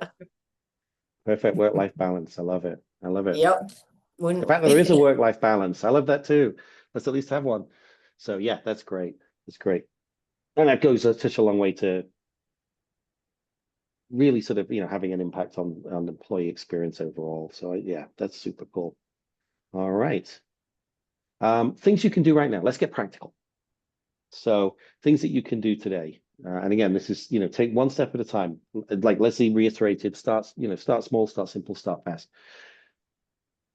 Perfect work-life balance. I love it. I love it. yep. The Wouldn't fact that there is a work-life balance, I love that too. Let's at least have one. So yeah, that's great. That's great. And that goes such a long way to really sort of, having an impact on employee experience overall. So yeah, that's super cool. All right. Things you can do right now. Let's get practical. So things that you can do today. And again, this is, take one step at a time. Like Leslie reiterated, start small, start simple, start fast.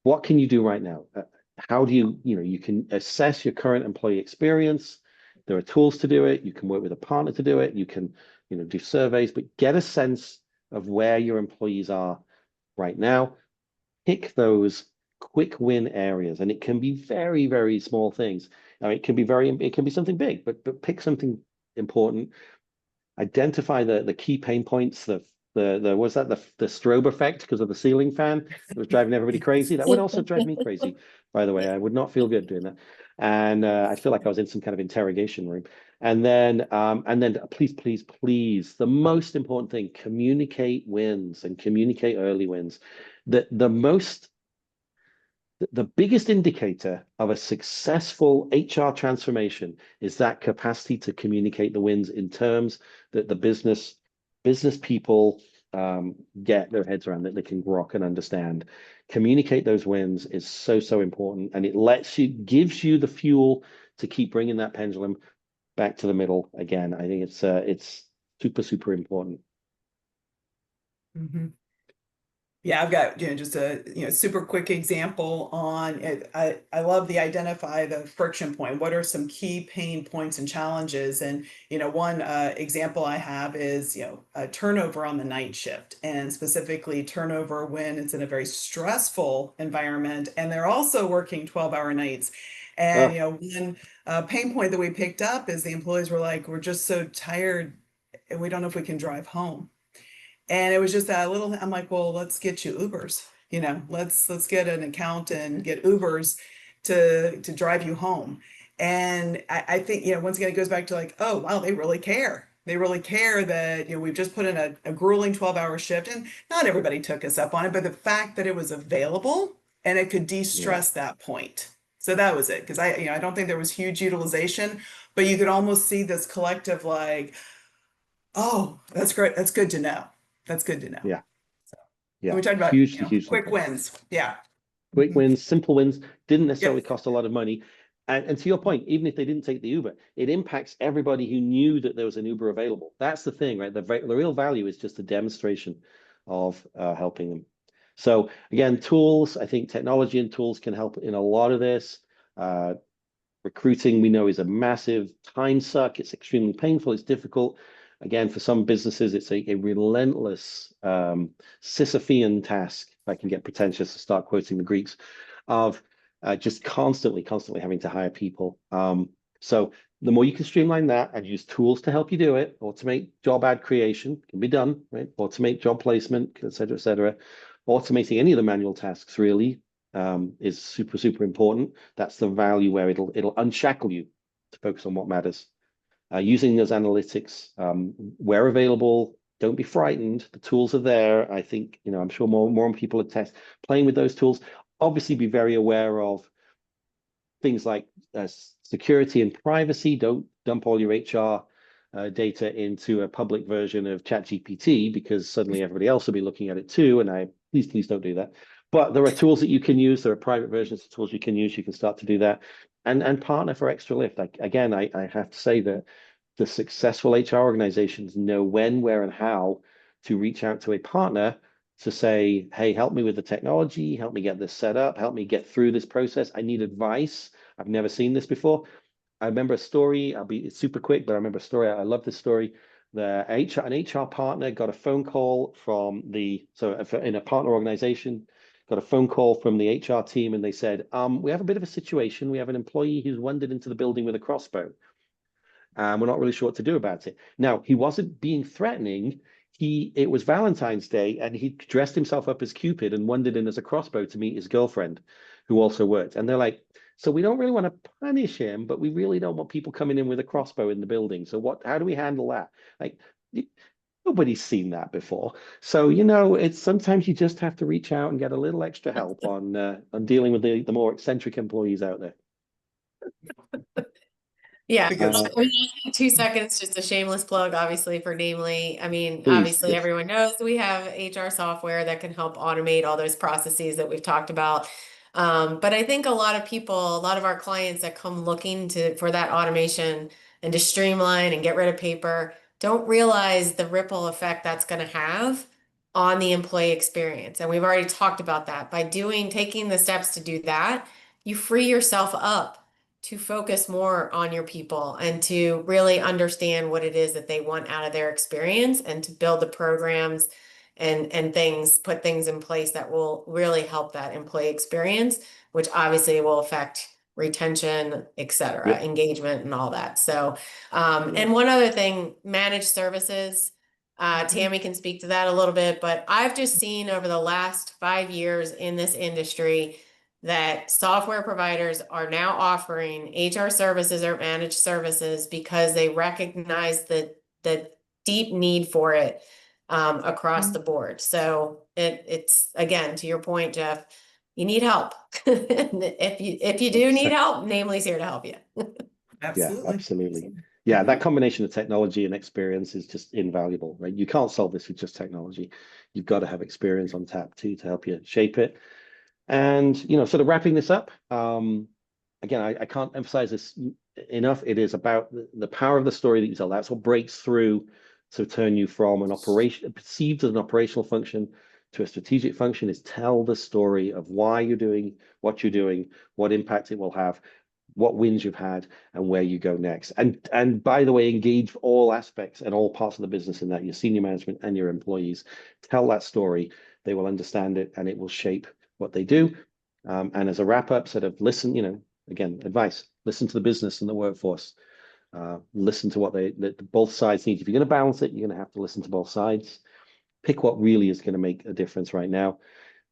What can you do right now? How do you can assess your current employee experience. There are tools to do it. You can work with a partner to do it. You can, do surveys, but get a sense of where your employees are right now. Pick those quick win areas, and it can be very, very small things. Now, it can be something big, but pick something important. Identify the key pain points. The was that the strobe effect because of the ceiling fan that was driving everybody crazy. That would also drive me crazy, by the way. I would not feel good doing that, and I feel like I was in some kind of interrogation room. And then please, please, please, the most important thing: communicate wins and communicate early wins. The biggest indicator of a successful HR transformation is that capacity to communicate the wins in terms that the business people get their heads around, that they can grok and understand. Communicate those wins is so, so important, and it gives you the fuel to keep bringing that pendulum back to the middle again. I think it's super, super important. Mhm. Yeah, I've got, just a, super quick example on it. I love the identify the friction point. What are some key pain points and challenges? And, one example I have is, a turnover on the night shift, and specifically turnover when it's in a very stressful environment and they're also working 12-hour nights. And, one pain point that we picked up is the employees were like, we're just so tired and we don't know if we can drive home. And it was just that little, I'm like, well, let's get you Ubers, let's get an account and get Ubers to drive you home. And I think, once again, it goes back to like, oh, wow, they really care. They really care that, we've just put in a grueling 12-hour shift, and not everybody took us up on it, but the fact that it was available and it could de-stress that point. So that was it. Because I don't think there was huge utilization, but you could almost see this collective like, oh, that's great. That's good to know. That's good to know. Yeah. So, Yeah. we talked about, Hugely, hugely quick important. wins. Yeah. Quick Mhm. wins, simple wins, didn't necessarily Yep. cost a lot of money. And to your point, even if they didn't take the Uber, it impacts everybody who knew that there was an Uber available. That's the thing, right? The real value is just a demonstration of helping them. So again, tools, I think technology and tools can help in a lot of this. Recruiting, we know, is a massive time suck. It's extremely painful. It's difficult. Again, for some businesses, it's a relentless Sisyphean task, if I can get pretentious to start quoting the Greeks, of just constantly having to hire people. So the more you can streamline that and use tools to help you do it, automate job ad creation can be done, right? Automate job placement, et cetera, et cetera. Automating any of the manual tasks really is super, super important. That's the value where it'll unshackle you to focus on what matters. Using those analytics where available, don't be frightened. The tools are there. I think, I'm sure more people are playing with those tools. Obviously, be very aware of things like security and privacy. Don't dump all your HR data into a public version of ChatGPT, because suddenly everybody else will be looking at it too. And please don't do that. But there are tools that you can use. There are private versions of tools you can use. You can start to do that, and partner for extra lift. I have to say that the successful HR organizations know when, where, and how to reach out to a partner to say, hey, help me with the technology, help me get this set up, help me get through this process. I need advice. I've never seen this before. I remember a story, it's super quick, but I remember a story. I love this story. An HR partner got a phone call from in a partner organization, got a phone call from the HR team, and they said, we have a bit of a situation. We have an employee who's wandered into the building with a crossbow. And we're not really sure what to do about it. Now, he wasn't being threatening. It was Valentine's Day, and he dressed himself up as Cupid and wandered in as a crossbow to meet his girlfriend, who also worked. And they're like, so we don't really want to punish him, but we really don't want people coming in with a crossbow in the building. So how do we handle that? Like, nobody's seen that before. So, it's sometimes you just have to reach out and get a little extra help on dealing with the more eccentric employees out there. Yeah, Because- 2 seconds, just a shameless plug, obviously, for Namely. I mean, Please, obviously, yes. everyone knows we have HR software that can help automate all those processes that we've talked about. But I think a lot of our clients that come looking for that automation and to streamline and get rid of paper don't realize the ripple effect that's going to have on the employee experience. And we've already talked about that. By taking the steps to do that, you free yourself up to focus more on your people and to really understand what it is that they want out of their experience, and to build the programs and put things in place that will really help that employee experience, which obviously will affect retention, et cetera, Yep. engagement and all that. So, and one other thing, managed services, Tammy can speak to that a little bit, but I've just seen over the last 5 years in this industry that software providers are now offering HR services or managed services because they recognize the deep need for it across the board. So it's again, to your point, Jeff, you need help. If you do need help, Namely's here to help you. Absolutely. Yeah, absolutely. Yeah, that combination of technology and experience is just invaluable, right? You can't solve this with just technology. You've got to have experience on tap too to help you shape it. And, sort of wrapping this up, again, I can't emphasize this enough. It is about the power of the story that you tell. That's what breaks through to turn you from an operation, perceived as an operational function, to a strategic function. Is tell the story of why you're doing what you're doing, what impact it will have, what wins you've had, and where you go next. And by the way, engage all aspects and all parts of the business in that, your senior management and your employees. Tell that story. They will understand it, and it will shape what they do. And as a wrap up, sort of listen, again, advice, listen to the business and the workforce. Listen to what both sides need. If you're going to balance it, you're going to have to listen to both sides. Pick what really is going to make a difference right now,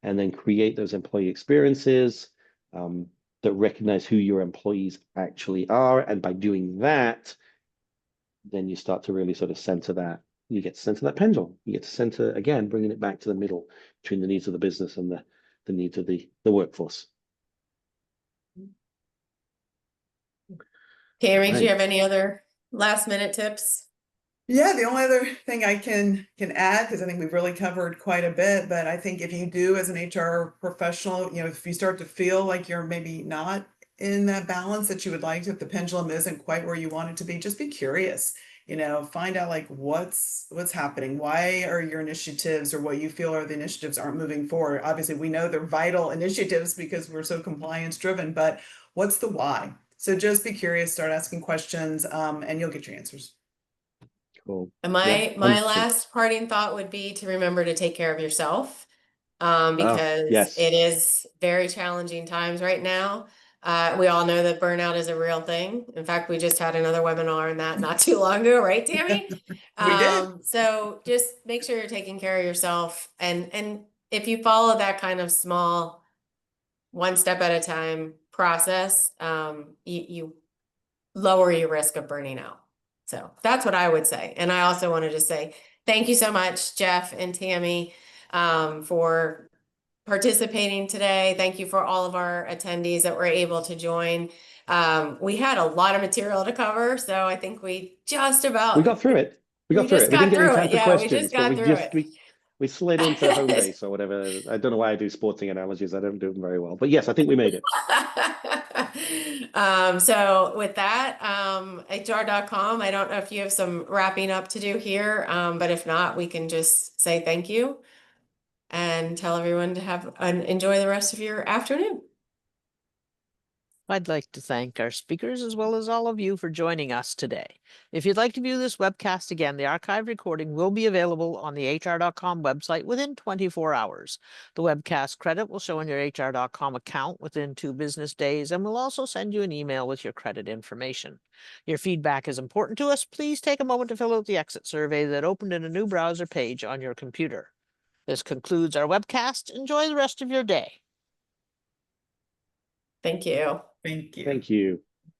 and then create those employee experiences that recognize who your employees actually are. And by doing that, then you start to really sort of center that. You get to center that pendulum. You get to center, again, bringing it back to the middle between the needs of the business and the needs of the workforce. Tammy, do you Right. have any other last minute tips? Yeah, the only other thing I can add, because I think we've really covered quite a bit, but I think if you do as an HR professional, if you start to feel like you're maybe not in that balance that you would like to, if the pendulum isn't quite where you want it to be, just be curious. Find out like what's happening. Why are your initiatives, or what you feel are the initiatives, aren't moving forward? Obviously, we know they're vital initiatives because we're so compliance driven, but what's the why? So just be curious, start asking questions, and you'll get your answers. Cool. And Yeah, my 100%. last parting thought would be to remember to take care of yourself, because yes. it is very challenging times right now. We all know that burnout is a real thing. In fact, we just had another webinar on that not too long ago, right, Tammy? We did. So just make sure you're taking care of yourself. And if you follow that kind of small, one step at a time process, you lower your risk of burning out. So that's what I would say. And I also wanted to say thank you so much, Jeff and Tammy, for participating today. Thank you for all of our attendees that were able to join. We had a lot of material to cover, so I think we just about We got through it. We got through it. We didn't get any time for questions, but we slid into home base or whatever. I don't know why I do sporting analogies. I don't do them very well. But yes, I think we made it. So with that, HR.com, I don't know if you have some wrapping up to do here, but if not, we can just say thank you. and tell everyone to enjoy the rest of your afternoon. I'd like to thank our speakers as well as all of you for joining us today. If you'd like to view this webcast again, the archive recording will be available on the hr.com website within 24 hours. The webcast credit will show in your hr.com account within 2 business days, and we'll also send you an email with your credit information. Your feedback is important to us. Please take a moment to fill out the exit survey that opened in a new browser page on your computer. This concludes our webcast. Enjoy the rest of your day. Thank you. Thank you. Thank you.